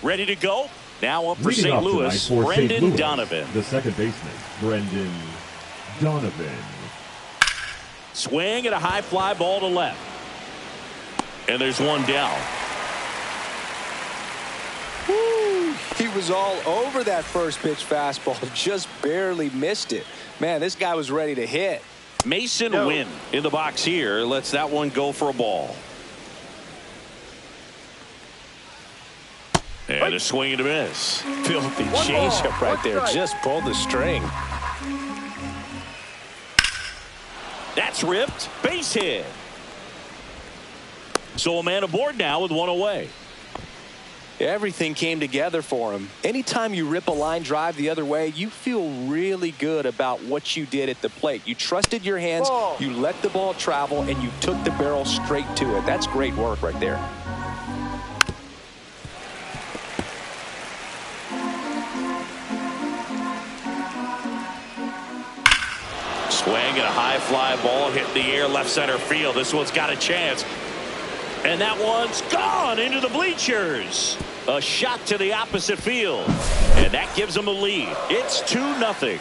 ready to go. Now up for Leading St. off tonight Louis, for St. Brendan Louis, Donovan. the second baseman, Brendan Donovan. Swing and a high fly ball to left. And there's one down. Woo. He was all over that first pitch fastball, just barely missed it. Man, this guy was ready to hit. Mason Wynn in the box here lets that one go for a ball. And a swing and a miss. Filthy changeup right there. Just pulled the string. That's ripped. Base hit. So a man aboard now with one away. Everything came together for him. Anytime you rip a line drive the other way, you feel really good about what you did at the plate. You trusted your hands, you let the ball travel, and you took the barrel straight to it. That's great work right there. Swing and a high fly ball hit the air left center field. This one's got a chance. And that one's gone into the bleachers. A shot to the opposite field. And that gives them a lead. It's 2-0.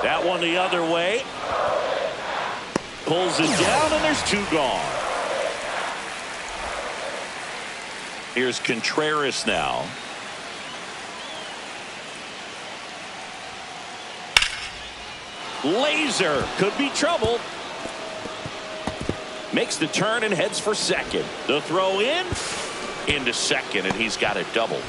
That one the other way. Pulls it down, and there's 2 gone. Here's Contreras now. Laser could be trouble. Makes the turn and heads for second. The throw in into second, and he's got it double.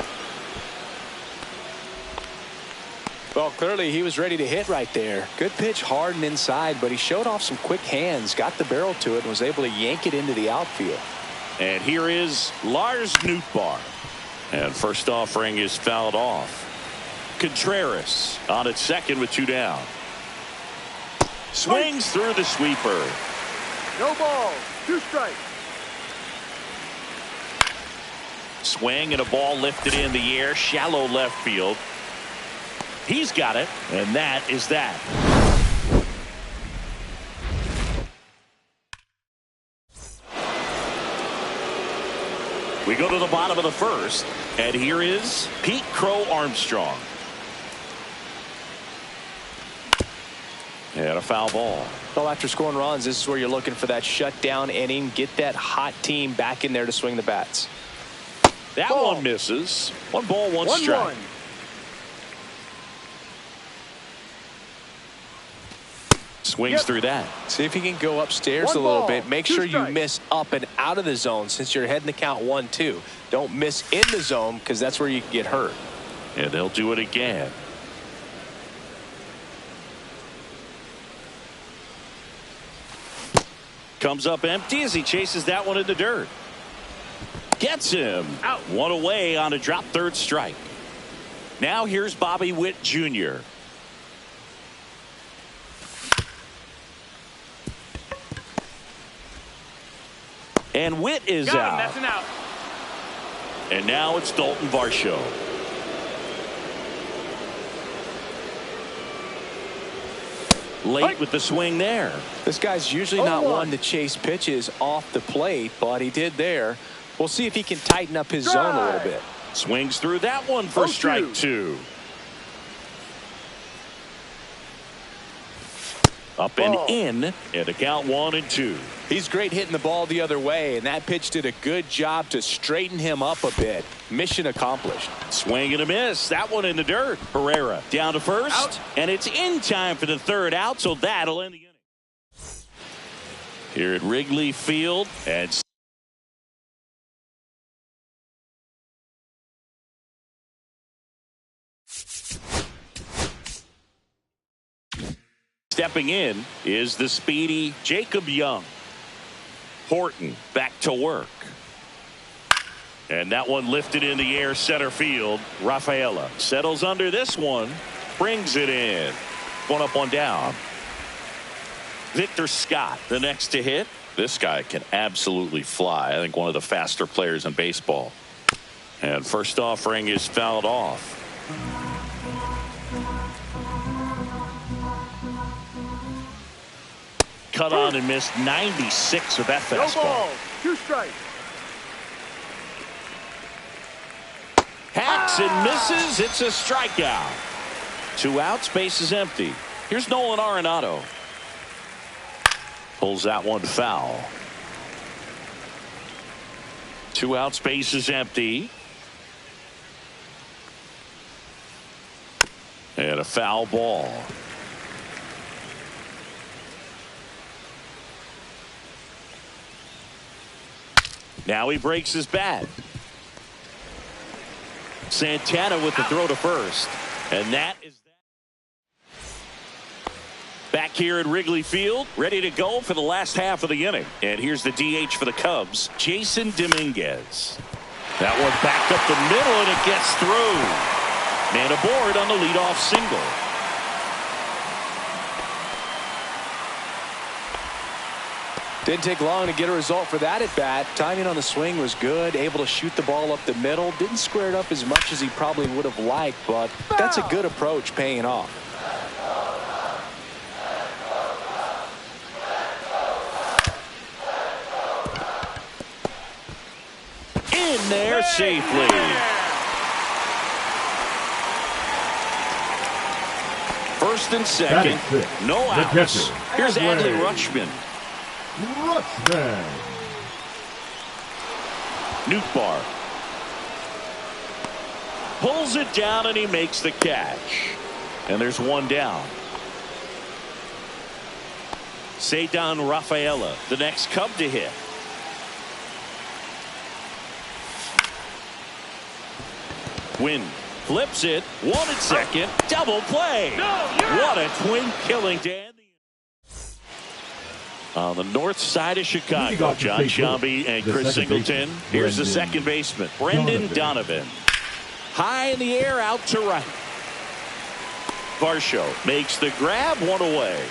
Well, clearly he was ready to hit right there. Good pitch, hard and inside, but he showed off some quick hands, got the barrel to it, and was able to yank it into the outfield. And here is Lars Nootbaar. And first offering is fouled off. Contreras on at second with 2 down. Swings through the sweeper. No ball, 2 strikes. Swing and a ball lifted in the air, shallow left field. He's got it, and that is that. We go to the bottom of the first, and here is Pete Crow Armstrong. And a foul ball. Well, after scoring runs, this is where you're looking for that shutdown inning. Get that hot team back in there to swing the bats. That one misses. 1 ball, 1 strike. Swings through that. See if he can go upstairs a little bit. Make sure you miss up and out of the zone since you're heading to count 1-2. Don't miss in the zone because that's where you can get hurt. And they'll do it again. Comes up empty as he chases that one in the dirt. Gets him. Out. 1 away on a drop third strike. Now here's Bobby Witt Jr. And Witt is out. That's an out. And now it's Dalton Varsho. Late with the swing there. This guy's usually not one to chase pitches off the plate, but he did there. We'll see if he can tighten up his zone a little bit. Swings through that one for strike 2. Up and in, and a count 1-2. He's great hitting the ball the other way, and that pitch did a good job to straighten him up a bit. Mission accomplished. Swing and a miss. That one in the dirt. Herrera down to first, out. And it's in time for the 3rd out, so that'll end the inning. Here at Wrigley Field, and stepping in is the speedy Jacob Young. Horton back to work. And that one lifted in the air center field. Rafaela settles under this one. Brings it in. 1 up, 1 down. Victor Scott the next to hit. This guy can absolutely fly. I think one of the faster players in baseball. And first offering is fouled off. Cut on and missed 96 with that fastball. No ball, 2 strikes. Swings and misses. It's a strikeout. 2 outs, base is empty. Here's Nolan Arenado. Pulls that one foul. 2 outs, base is empty. And a foul ball. Now he breaks his bat. Santana with the throw to first. And that is that. Back here at Wrigley Field, ready to go for the last half of the inning. And here's the DH for the Cubs, Jason Dominguez. That one backed up the middle, and it gets through. Man aboard on the leadoff single. Didn't take long to get a result for that at bat. Timing on the swing was good. Able to shoot the ball up the middle. Didn't square it up as much as he probably would have liked, but that's a good approach paying off. In there safely. First and second. No outs. Here's Adley Rutschman. Nootbaar pulls it down, and he makes the catch. And there's one down. Ceddanne Rafaela, the next Cub to hit. Wynn flips it. One at second. Double play. What a twin killing, Dan. On the north side of Chicago, John Sciambi and Chris Singleton. Here's the second baseman, Brendan Donovan. High in the air, out to right. Varsho makes the grab, one away.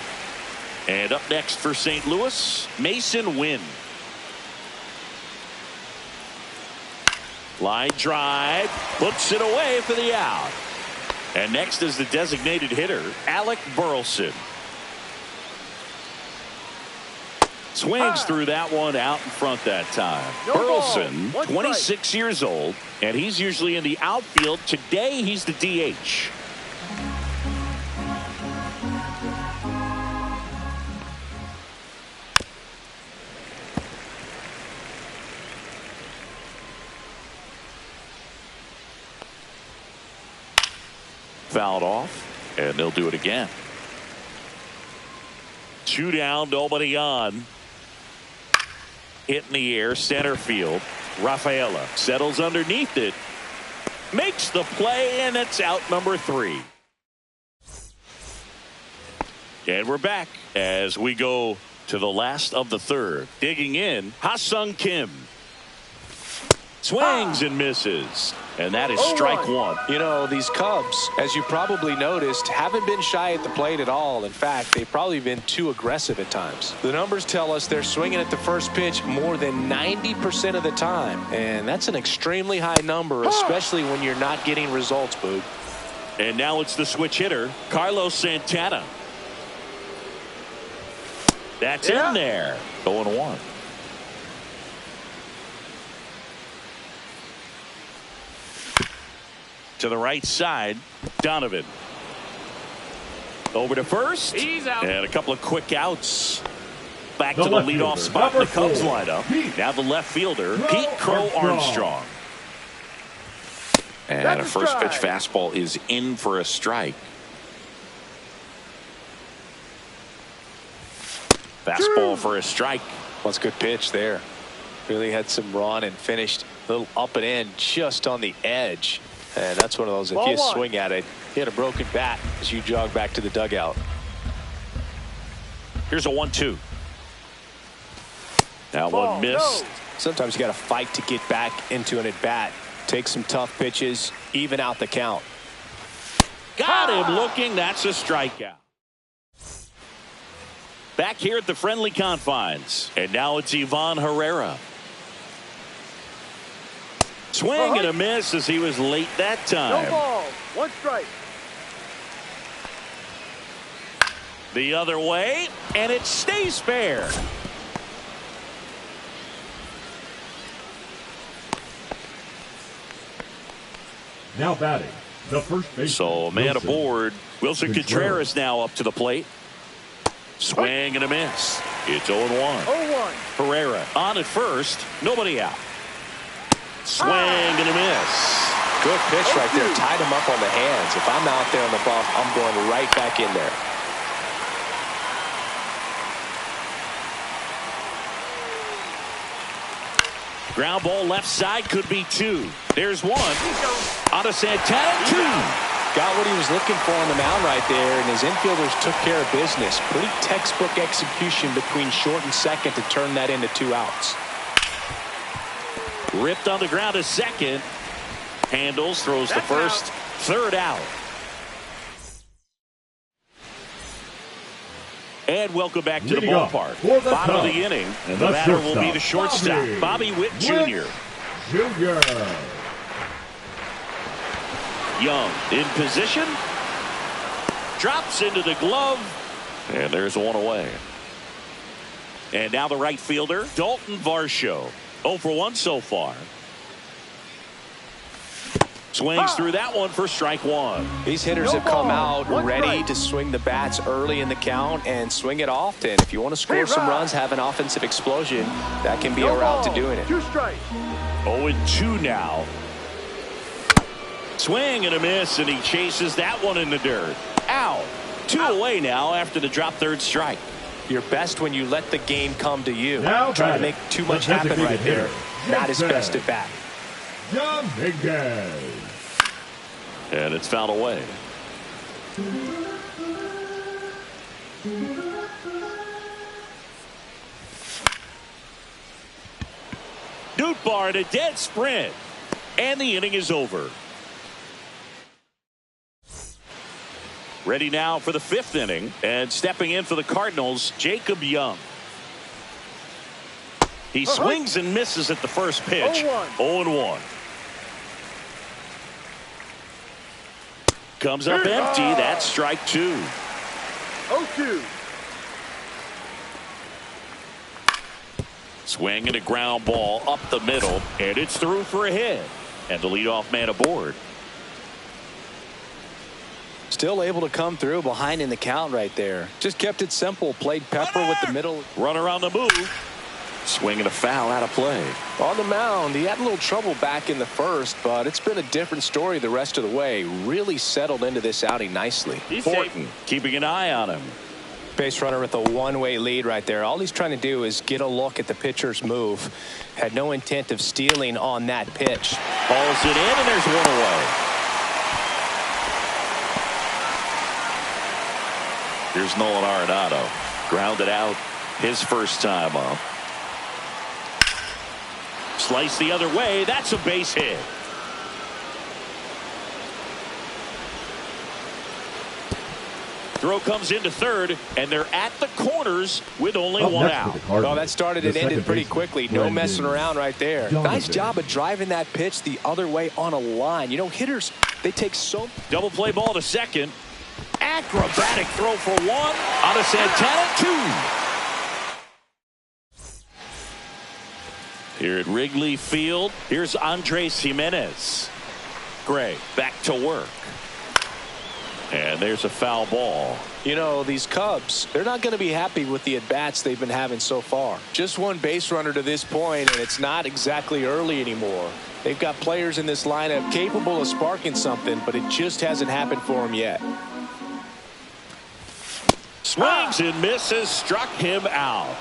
And up next for St. Louis, Mason Wynn. Line drive, puts it away for the out. And next is the designated hitter, Alec Burleson. Swings through that one, out in front that time. Burleson, 26 years old, and he's usually in the outfield. Today, he's the DH. Fouled off, and they'll do it again. 2 down, nobody on. Hit in the air, center field. Rafaela settles underneath it. Makes the play, and it's out number 3. And we're back as we go to the last of the third. Digging in, Ha-Sung Kim. Swings and misses. And that is strike one. You know, these Cubs, as you probably noticed, haven't been shy at the plate at all. In fact, they've probably been too aggressive at times. The numbers tell us they're swinging at the first pitch more than 90% of the time. And that's an extremely high number, especially when you're not getting results, Boog. And now it's the switch hitter, Carlos Santana. That's in there. 0-1. To the right side, Donovan. Over to first. He's out. And a couple of quick outs. Back to the leadoff spot in the Cubs lineup. Now the left fielder, Pete Crow Armstrong. And a first pitch fastball is in for a strike. Fastball for a strike. That's a good pitch there. Really had some run and finished a little up and in just on the edge. And that's one of those, if you swing at it, hit a broken bat as you jog back to the dugout. Here's a 1-2. That one missed. Sometimes you got to fight to get back into an at-bat. Take some tough pitches, even out the count. Got him looking. That's a strikeout. Back here at the friendly confines. And now it's Ivan Herrera. Swing and a miss as he was late that time. No ball. 1 strike. The other way, and it stays fair. Now batting, the first baseman. So a man Wilson. aboard. Wilson Contreras now up to the plate. Swing and a miss. It's 0-1. 0-1. Pereira on at first. Nobody out. Swing and a miss. Good pitch right there. Tied him up on the hands. If I'm out there on the bump, I'm going right back in there. Ground ball left side, could be 2. There's 1. On to Santana, 2. Got what he was looking for on the mound right there, and his infielders took care of business. Pretty textbook execution between short and second to turn that into 2 outs. Ripped on the ground to second. Handles, throws to first. Third out. And welcome back to the ballpark. Bottom of the inning. And the batter will be the shortstop, Bobby Witt Jr. Young in position. Drops into the glove. And there's 1 away. And now the right fielder, Dalton Varsho. 0 for 1 so far. Swings through that one for strike 1. These hitters have come out ready to swing the bats early in the count and swing it often. If you want to score some runs, have an offensive explosion, that can be a route to doing it. 2 strikes. 0-2 now. Swing and a miss, and he chases that one in the dirt. Out. 2 away now after the drop third strike. You're best when you let the game come to you. Now Trying to make too much happen right there. Not his best at bat. Dominguez. And it's fouled away. Nootbaar in a dead sprint. And the inning is over. Ready now for the 5th inning. And stepping in for the Cardinals, Jacob Young. He swings and misses at the first pitch. 0-1. Comes up empty. That's strike 2. 0-2. Swing and a ground ball up the middle, and it's through for a hit. And the leadoff man aboard. Still able to come through behind in the count right there. Just kept it simple. Played pepper with the middle. Runner on the move. Swinging a foul out of play. On the mound, he had a little trouble back in the first, but it's been a different story the rest of the way. Really settled into this outing nicely. Thornton keeping an eye on him. Base runner with a one-way lead right there. All he's trying to do is get a look at the pitcher's move. Had no intent of stealing on that pitch. Hauls it in, and there's 1 away. Here's Nolan Arenado. Grounded out his first time up. Slice the other way. That's a base hit. Throw comes into third, and they're at the corners with only 1 out. Oh, that started and ended pretty quickly. No messing around right there. Nice job of driving that pitch the other way on a line. You know, hitters, they take so... Double play ball to second. Acrobatic throw for 1. On to Santana, 2. Here at Wrigley Field, here's Andres Jimenez. Gray back to work. And there's a foul ball. You know, these Cubs, they're not going to be happy with the at-bats they've been having so far. Just 1 base runner to this point, and it's not exactly early anymore. They've got players in this lineup capable of sparking something, but it just hasn't happened for them yet. Swings and misses, struck him out.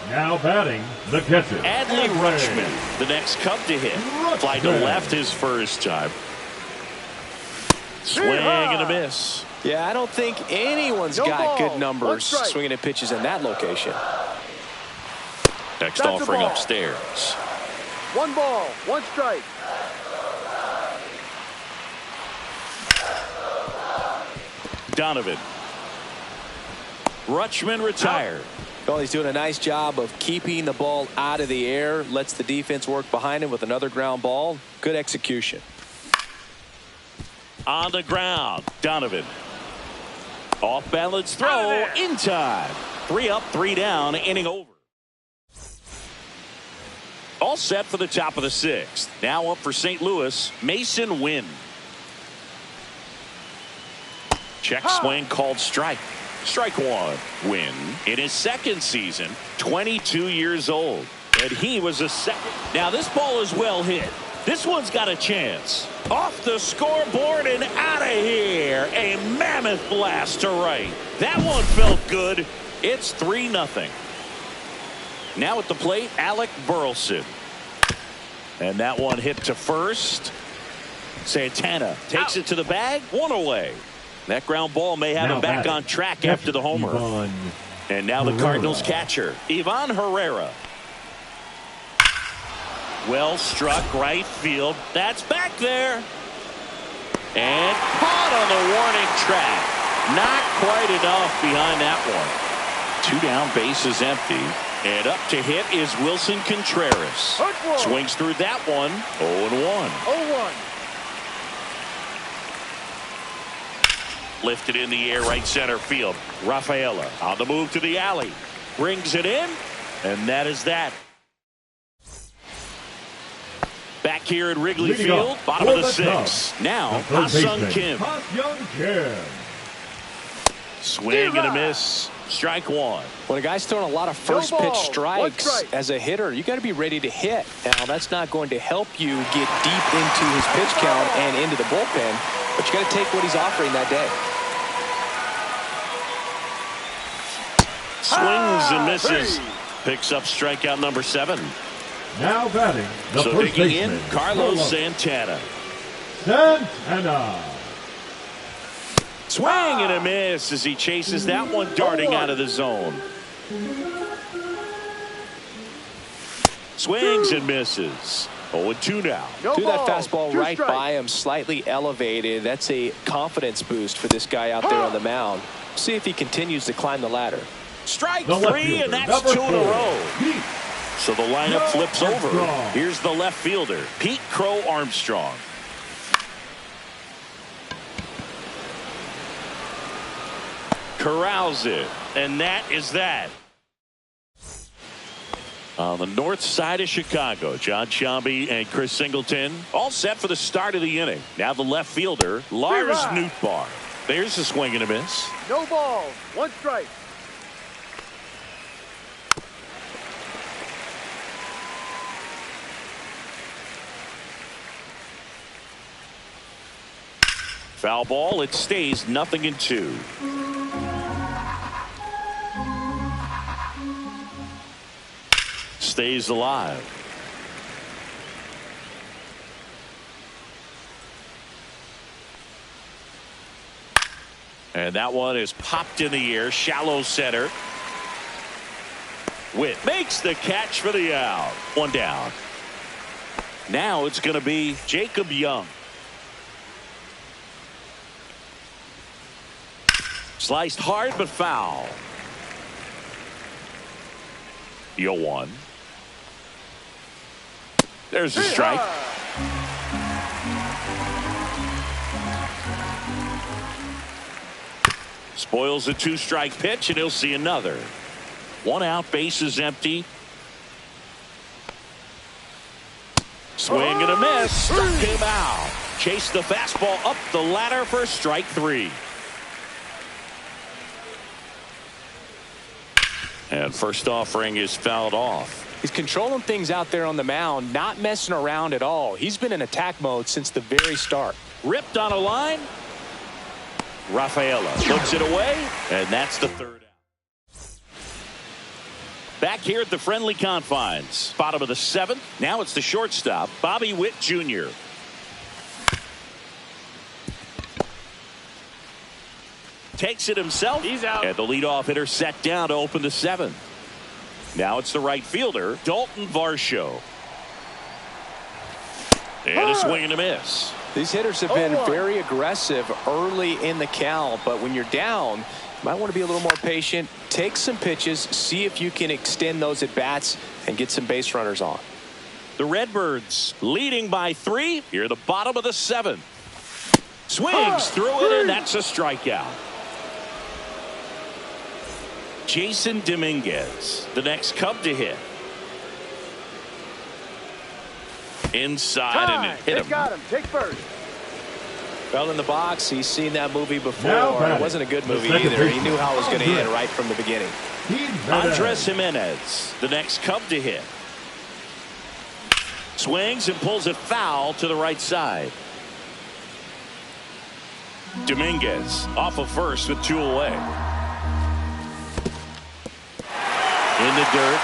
Now batting, the catcher. Adley Rutschman, the next Cub to hit. Fly to left his first time. Swing and a miss. Yeah, I don't think anyone's got good numbers swinging at pitches in that location. Next offering upstairs. 1 ball, 1 strike. Donovan. Rutschman retired. Well, he's doing a nice job of keeping the ball out of the air. Lets the defense work behind him with another ground ball. Good execution. On the ground, Donovan. Off balance throw in time. 3 up, 3 down, inning over. All set for the top of the 6th. Now up for St. Louis, Mason Wynn. Check swing called strike. Strike one. Wynn in his 2nd season, 22 years old. And he was a second. Now this ball is well hit. This one's got a chance. Off the scoreboard and out of here. A mammoth blast to right. That one felt good. It's 3-0. Now at the plate, Alec Burleson. And that one hit to first. Santana takes it to the bag. One away. That ground ball may have him back on track after the homer. And now the Cardinals catcher, Ivan Herrera. Well struck right field. That's back there. And caught on the warning track. Not quite enough behind that one. 2 down, bases empty. And up to hit is Wilson Contreras. Swings through that one. 0-1. 0-1. Lifted in the air right center field. Rafaela on the move to the alley. Brings it in. And that is that. Back here at Wrigley Field, bottom of the 6th. Now, Ha-Sung Kim. Swing and a miss. Strike one. When a guy's throwing a lot of first pitch strikes as a hitter, you got to be ready to hit. Now, that's not going to help you get deep into his pitch count and into the bullpen, but you got to take what he's offering that day. Swings and misses. Picks up strikeout number 7. Now batting the so first digging baseman, in, Carlos Santana. Santana. Swing and a miss as he chases that one darting out of the zone. Swings and misses. 0-2 now. Threw that fastball right by him, slightly elevated. That's a confidence boost for this guy out there on the mound. See if he continues to climb the ladder. Strike 3, and that's 2 in a row. So the lineup flips over. Here's the left fielder, Pete Crow Armstrong. Corrals it, and that is that. On the north side of Chicago, John Sciambi and Chris Singleton all set for the start of the inning. Now the left fielder, Lars Nootbaar. There's a swing and a miss. No ball, 1 strike. Foul ball. It stays 0-2. Stays alive. And that one is popped in the air. Shallow center. Witt makes the catch for the out. 1 down. Now it's going to be Jacob Young. Sliced hard but foul. 0-1. There's a strike. Spoils a 2-strike pitch, and he'll see another. 1 out, bases empty. Swing and a miss. Struck him out. Chased the fastball up the ladder for strike 3. And first offering is fouled off. He's controlling things out there on the mound, not messing around at all. He's been in attack mode since the very start. Ripped on a line. Rafaela puts it away, and that's the 3rd out. Back here at the friendly confines, bottom of the 7th. Now it's the shortstop, Bobby Witt Jr. Takes it himself. He's out. And the leadoff hitter set down to open the 7th. Now it's the right fielder, Dalton Varsho. And a swing and a miss. These hitters have been very aggressive early in the count, but when you're down, you might want to be a little more patient. Take some pitches, see if you can extend those at bats and get some base runners on. The Redbirds leading by 3 here at the bottom of the 7th. Swings through it, and that's a strikeout. Jason Dominguez, the next Cub to hit. Inside and it hit him. Got him. Take first. Well, in the box, he's seen that movie before. Now It wasn't a good movie either. He knew how it was going to end right from the beginning. Andres Jimenez, the next Cub to hit. Swings and pulls it foul to the right side. Dominguez off of first with 2 away. In the dirt.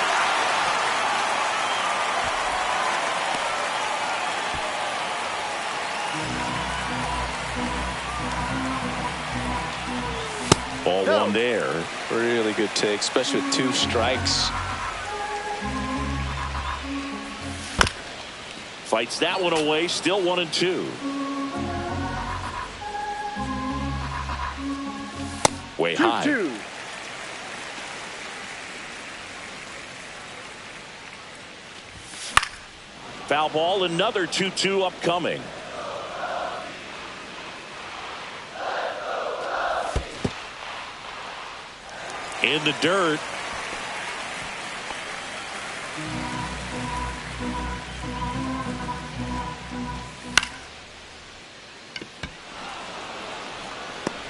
Ball one there. Really good take, especially with 2 strikes. Fights that one away, still 1-2. Way high. 2-2. Foul ball, another 2-2 upcoming. In the dirt.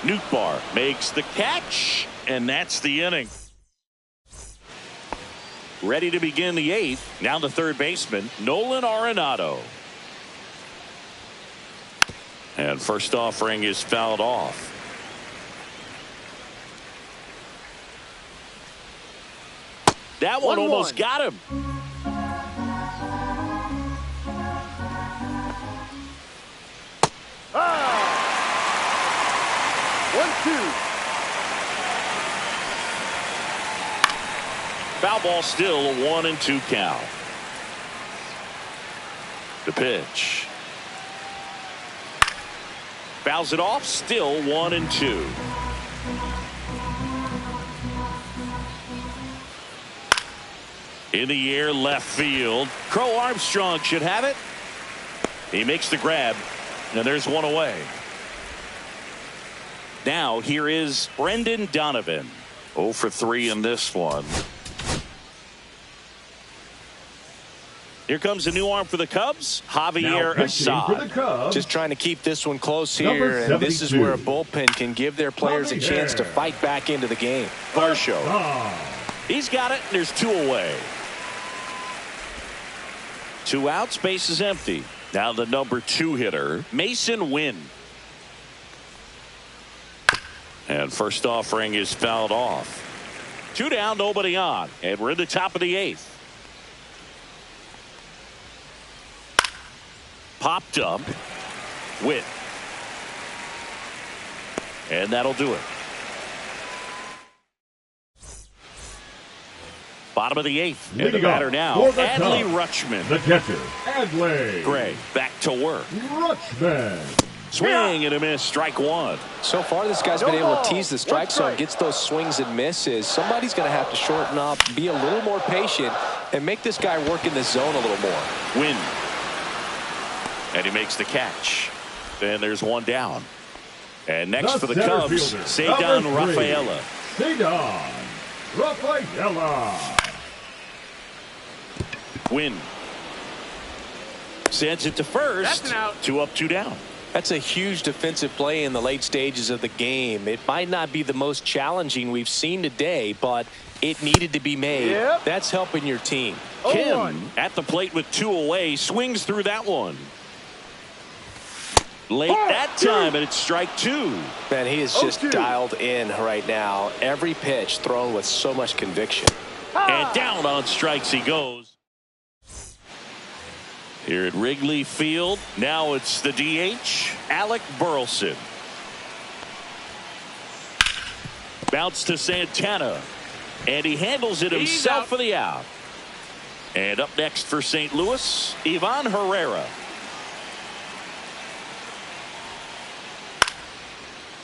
Nootbaar makes the catch, and that's the inning. Ready to begin the 8th. Now the third baseman, Nolan Arenado. And first offering is fouled off. That one almost got him. Ah! 1-2. Foul ball, still a 1-2 count. The pitch. Fouls it off, still 1-2. In the air, left field. Crow Armstrong should have it. He makes the grab, and there's one away. Now here is Brendan Donovan. 0 for 3 in this one. Here comes a new arm for the Cubs, Javier Assad. Just trying to keep this one close here, and this is where a bullpen can give their players a chance to fight back into the game. Varsho. He's got it, and there's 2 away. 2 outs, base is empty. Now the number 2 hitter, Mason Wynn. And first offering is fouled off. 2 down, nobody on, and we're in the top of the 8th. Popped up. Wynn. And that'll do it. Bottom of the 8th. And the batter now, Adley Rutschman. The catcher, Adley. Gray back to work. Rutschman. Swing and a miss, strike 1. So far, this guy's been able to tease the strike zone, gets those swings and misses. Somebody's going to have to shorten up, be a little more patient, and make this guy work in the zone a little more. Win. And he makes the catch. Then there's 1 down. And next for the Cubs, Ceddanne Rafaela. Ceddanne Rafaela. Win. Sends it to first. That's an out. 2 up, 2 down. That's a huge defensive play in the late stages of the game. It might not be the most challenging we've seen today, but it needed to be made. Yep. That's helping your team. Kim at the plate with 2 away, swings through that one. Late that time, and it's strike 2. Man, he is just dialed in right now. Every pitch thrown with so much conviction. And down on strikes he goes. Here at Wrigley Field, now it's the DH, Alec Burleson. Bounce to Santana, and he handles it himself for the out. And up next for St. Louis, Ivan Herrera.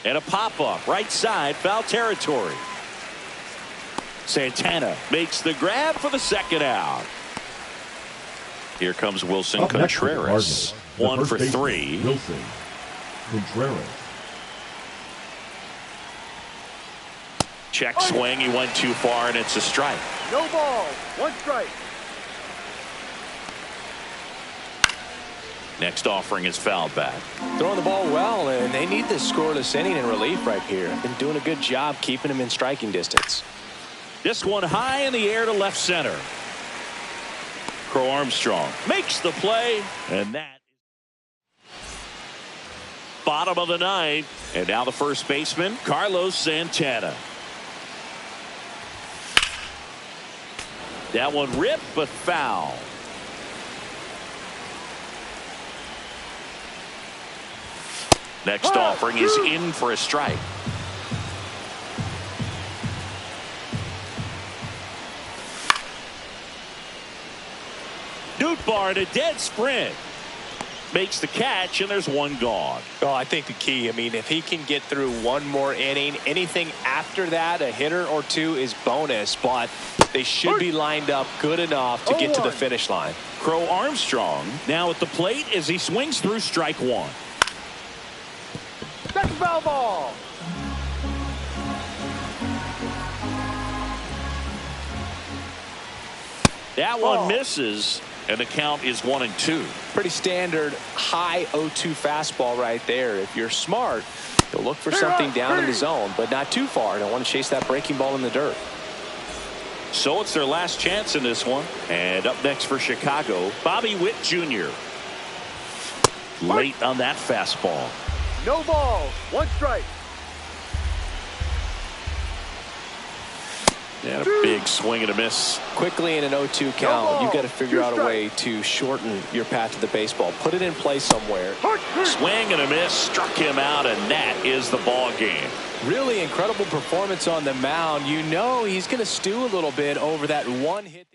And a pop-up, right side, foul territory. Santana makes the grab for the second out. Here comes Wilson Contreras. 1 for 3. Wilson Contreras. Check swing. He went too far, and it's a strike. No ball. 1 strike. Next offering is fouled back. Throwing the ball well, and they need this scoreless inning in relief right here. Been doing a good job keeping him in striking distance. This one high in the air to left center. Crow Armstrong makes the play, and that bottom of the ninth. And now the first baseman, Carlos Santana. That one ripped, but foul. Next offering is in for a strike. Nootbaar in a dead sprint. Makes the catch, and there's one gone. Oh, I think the key, I mean, if he can get through one more inning, anything after that, a hitter or two is bonus, but they should be lined up good enough to get to the finish line. Crow Armstrong now at the plate as he swings through strike one. That's foul ball. That one misses, and the count is 1-2. Pretty standard high 0-2 fastball right there. If you're smart, you'll look for something down in the zone, but not too far. Don't want to chase that breaking ball in the dirt. So it's their last chance in this one. And up next for Chicago, Bobby Witt Jr. Late on that fastball. No ball. One strike. And a big swing and a miss. Quickly in an 0-2 count, you've got to figure out a way to shorten your path to the baseball. Put it in play somewhere. Swing and a miss, struck him out, and that is the ball game. Really incredible performance on the mound. You know he's going to stew a little bit over that one hit.